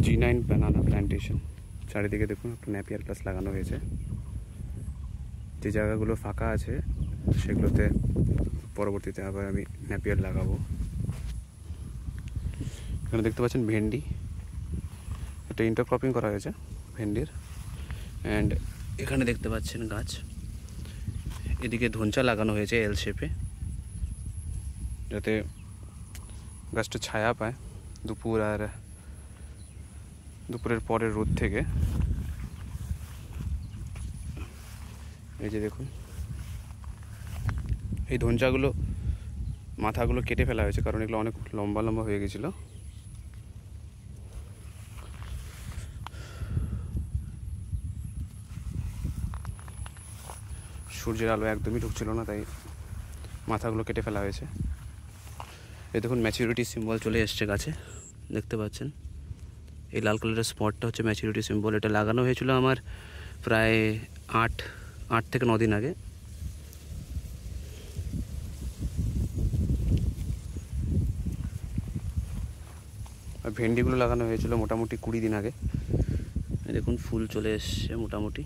G9 banana plantation. চারিদিকে দেখুন একটু ন্যাপিয়ার গ্রাস লাগানো হয়েছে। যে জায়গাগুলো ফাঁকা আছে সেগুলোতে পরবর্তীতে আবার আমি ন্যাপিয়ার লাগাবো। এখানে দেখতে পাচ্ছেন ভেন্ডি, একটা ইন্টারক্রপিং করা হয়েছে ভেন্ডির। অ্যান্ড এখানে দেখতে পাচ্ছেন গাছ, এদিকে ধনচা লাগানো হয়েছে এল শেপে, যাতে গাছটা ছায়া পায় দুপুরের পরের রোদ থেকে। এই যে দেখুন, এই ধনচাগুলো মাথাগুলো কেটে ফেলা হয়েছে, কারণ এগুলো অনেক লম্বা লম্বা হয়ে গেছিলো। সূর্যের আলো একদমই ঢুকছিল না, তাই মাথাগুলো কেটে ফেলা হয়েছে। এই দেখুন ম্যাচুরিটি সিম্বল চলে এসছে গাছে, দেখতে পাচ্ছেন। এই লাল কালারের স্পটটা হচ্ছে ম্যাচুরিটি সিম্বল। এটা লাগানো হয়েছিল আমার প্রায় 8 থেকে 9 দিন আগে। আর ভেন্ডিগুলো লাগানো হয়েছিল মোটামুটি 20 দিন আগে। দেখুন ফুল চলে এসছে মোটামুটি।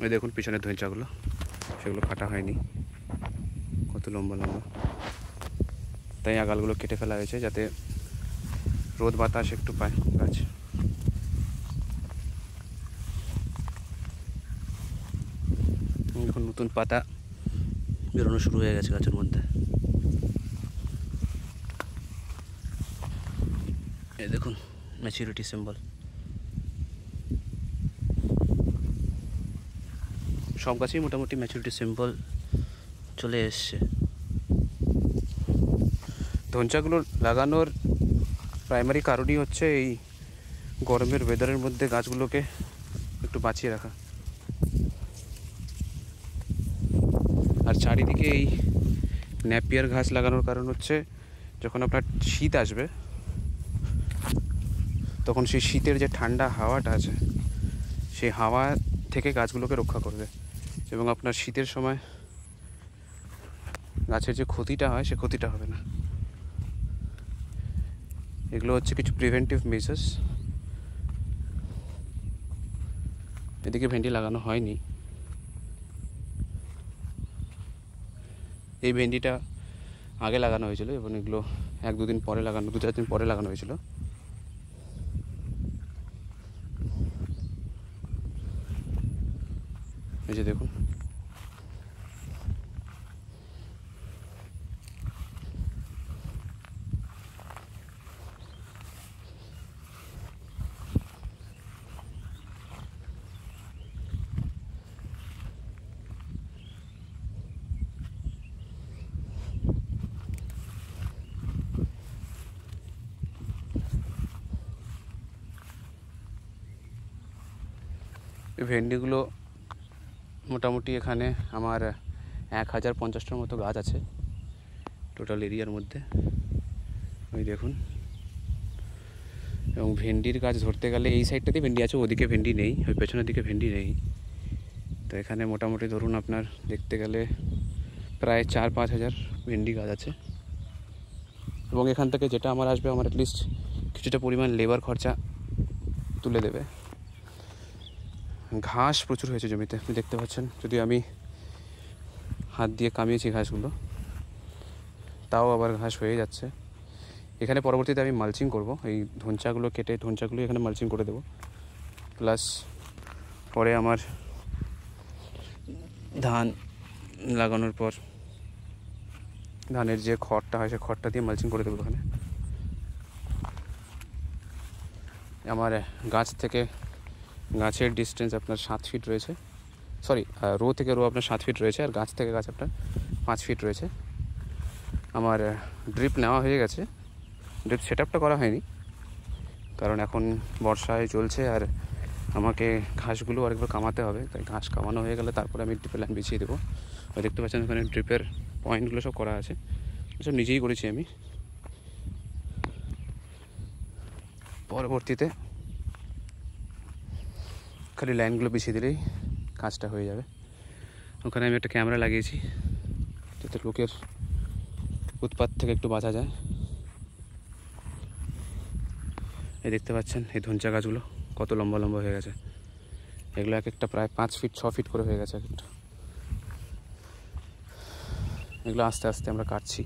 এই দেখুন পিছনের ধইচাগুলো, সেগুলো কাটা হয়নি, কত লম্বা লম্বা। তাই আগালগুলো কেটে ফেলা হয়েছে যাতে রোদ বাতাস একটু পায় গাছ। এখন নতুন পাতা বেরোনো শুরু হয়ে গেছে গাছের মধ্যে। এই দেখুন ম্যাচুরিটি সিম্বল। সব গাছেই মোটামুটি ম্যাচুরিটি সিম্বল চলে এসছে। ধনচাগুলো লাগানোর প্রাইমারি কারণই হচ্ছে এই গরমের ওয়েদারের মধ্যে গাছগুলোকে একটু বাঁচিয়ে রাখা। আর চারিদিকে এই ন্যাপিয়ার ঘাস লাগানোর কারণ হচ্ছে যখন আপনার শীত আসবে তখন সেই শীতের যে ঠান্ডা হাওয়াটা আছে সেই হাওয়া থেকে গাছগুলোকে রক্ষা করবে, এবং আপনার শীতের সময় গাছের যে ক্ষতিটা হয় সে ক্ষতিটা হবে না। এগুলো হচ্ছে কিছু প্রিভেন্টিভ মেজার্স। এদিকে ভেন্ডি লাগানো হয়নি। এই ভেন্ডিটা আগে লাগানো হয়েছিল এবং এগুলো 1-2 দিন পরে লাগানো, 2-4 দিন পরে লাগানো হয়েছিল। এই যে দেখুন, এই ভেন্ডিগুলো মোটামুটি এখানে আমার 1050টার মতো গাছ আছে টোটাল এরিয়ার মধ্যে। ওই দেখুন, এবং ভেন্ডির গাছ ধরতে গেলে এই সাইডটাতেই ভেন্ডি আছে, ওদিকে ভেন্ডি নেই, ওই পেছনের দিকে ভেন্ডি নেই। তো এখানে মোটামুটি ধরুন আপনার দেখতে গেলে প্রায় 4-5 হাজার ভেন্ডি গাছ আছে। এবং এখান থেকে যেটা আমার আসবে, আমার অ্যাটলিস্ট কিছুটা পরিমাণ লেবার খরচা তুলে দেবে। ঘাস প্রচুর হয়েছে জমিতে, আপনি দেখতে পাচ্ছেন। যদি আমি হাত দিয়ে কামিয়েছি ঘাসগুলো, তাও আবার ঘাস হয়ে যাচ্ছে। এখানে পরবর্তীতে আমি মালচিং করব, এই ধনচাগুলো কেটে ধনচাগুলো এখানে মালচিং করে দেবো। প্লাস পরে আমার ধান লাগানোর পর ধানের যে খড়টা হয় সে খড়টা দিয়ে মালচিং করে দেবো এখানে। আমার গাছ থেকে গাছের ডিস্টেন্স আপনার 7 ফিট রয়েছে, সরি রো থেকে রো আপনার 7 ফিট রয়েছে, আর গাছ থেকে গাছ আপনার 5 ফিট রয়েছে। আমার ড্রিপ নেওয়া হয়ে গেছে, ড্রিপ সেট আপটা করা হয়নি কারণ এখন বর্ষায় চলছে আর আমাকে ঘাসগুলো আরেকবার কামাতে হবে। তাই ঘাস কামানো হয়ে গেলে তারপরে আমি ড্রিপের লাইন বিছিয়ে দেবো। আর দেখতে পাচ্ছেন ওখানে ড্রিপের পয়েন্টগুলো সব করা আছে, সব নিজেই করেছি আমি। পরবর্তীতে খালি লাইনগুলো বিছিয়ে দিলেই কাজটা হয়ে যাবে। ওখানে আমি একটা ক্যামেরা লাগিয়েছি যাতে লোকের উৎপাত থেকে একটু বাঁচা যায়। এই দেখতে পাচ্ছেন এই ধনচা গাছগুলো কত লম্বা লম্বা হয়ে গেছে। এগুলো এক একটা প্রায় 5 ফিট 6 ফিট করে হয়ে গেছে এক একটা। এগুলো আস্তে আস্তে আমরা কাটছি।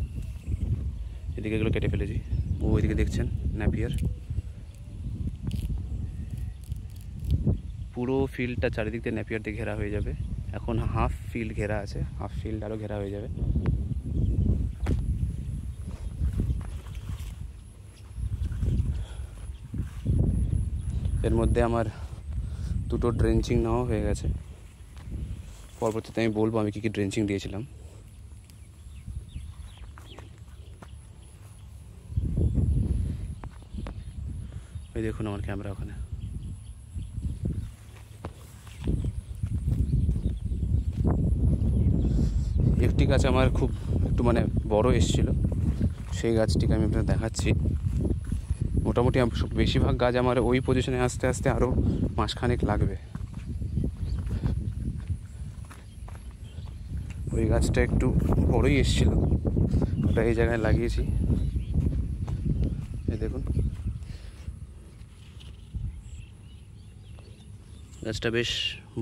এদিকে এগুলো কেটে ফেলেছি। ওইদিকে দেখছেন ন্যাপিয়ার। পুরো ফিল্ডটা চারিদিক দিয়ে ন্যাপিয়ার দিয়ে ঘেরা হয়ে যাবে। এখন হাফ ফিল্ড ঘেরা আছে, হাফ ফিল্ড আরও ঘেরা হয়ে যাবে। এর মধ্যে আমার 2টো ড্রেঞ্চিং নেওয়া হয়ে গেছে। পরবর্তীতে আমি বলবো আমি কী কী ড্রেঞ্চিং দিয়েছিলাম। এই দেখুন আমার ক্যামেরা ওখানে। একটি গাছ আমার খুব একটু মানে বড় এসেছিল, সেই গাছটিকে আমি আপনাদের দেখাচ্ছি। মোটামুটি বেশিরভাগ গাছ আমার ওই পজিশনে আসতে আসতে আরও মাসখানেক লাগবে। ওই গাছটা একটু বড়ই এসেছিল, ওটা এই জায়গায় লাগিয়েছি। এই দেখুন গাছটা বেশ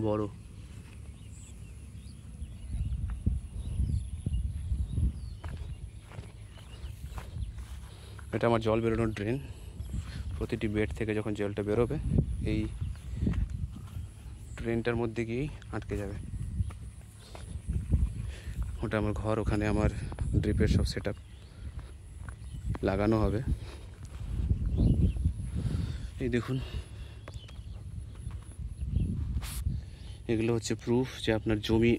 বড়। এটা আমার জল বেরোনোর ড্রেন। প্রতিটি বেড থেকে যখন জলটা বেরোবে এই ড্রেনটার মধ্যে গিয়েই আটকে যাবে। ওটা আমার ঘর, ওখানে আমার ড্রিপের সব সেট লাগানো হবে। এই দেখুন এগুলো হচ্ছে প্রুফ যে আপনার জমি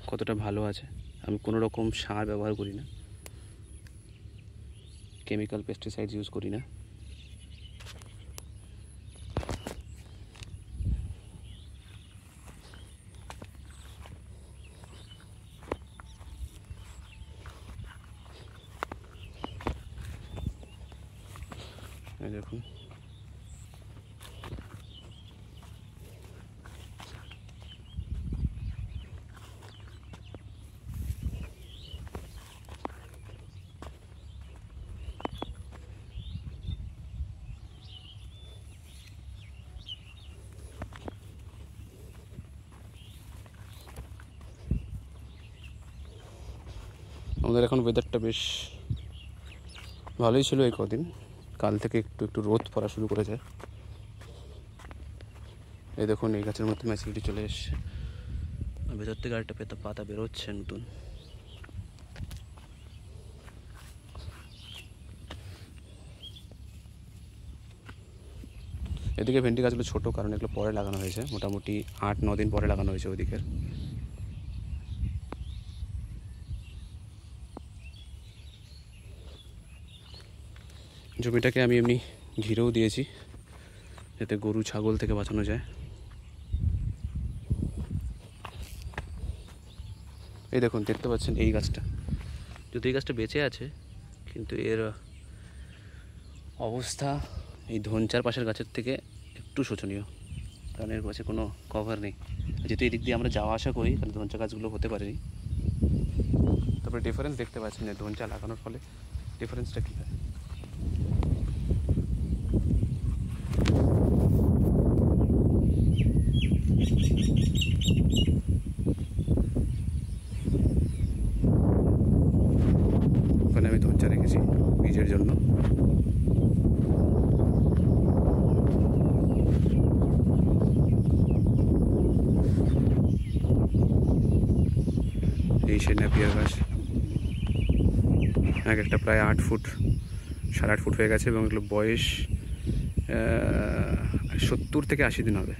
কতটা ভালো আছে। আমি কোনো রকম সার ব্যবহার করি না, কেমিক্যাল পেস্টিসাইডস ইউজ করি না। দেখুন আমাদের এখন ওয়েদারটা বেশ ভালোই ছিল এই কদিন। কাল থেকে একটু একটু রোদ পড়া শুরু করেছে। এই দেখুন এই গাছের মধ্যে ম্যাচুরিটি চলে এসছে, ভেতর থেকে আরেকটা পাতা বেরোচ্ছে নতুন। এদিকে ভেন্ডি গাছগুলো ছোটো, কারণ এগুলো পরে লাগানো হয়েছে, মোটামুটি 8-9 দিন পরে লাগানো হয়েছে ওদিকের। জমিটাকে আমি এমনি ঘিরেও দিয়েছি যাতে গরু ছাগল থেকে বাঁচানো যায়। এই দেখুন দেখতে পাচ্ছেন এই গাছটা, যদি এই গাছটা বেঁচে আছে, কিন্তু এর অবস্থা এই ধনচার পাশের গাছের থেকে একটু শোচনীয়, কারণ এর কাছে কোনো কভার নেই। যেহেতু এই দিক দিয়ে আমরা যাওয়া আসা করি, তাহলে ধনচা গাছগুলো হতে পারেনি। তারপরে ডিফারেন্স দেখতে পাচ্ছেন যে ধনচা লাগানোর ফলে ডিফারেন্সটা কী হয়। ওখানে আমি ধনচা রেখেছি বীজের জন্য। এই সে ন্যাপিয়ার গাছ, এক একটা প্রায় 8 ফুট 8.5 ফুট হয়ে গেছে, এবং এগুলো বয়স 70 থেকে 80 দিন হবে।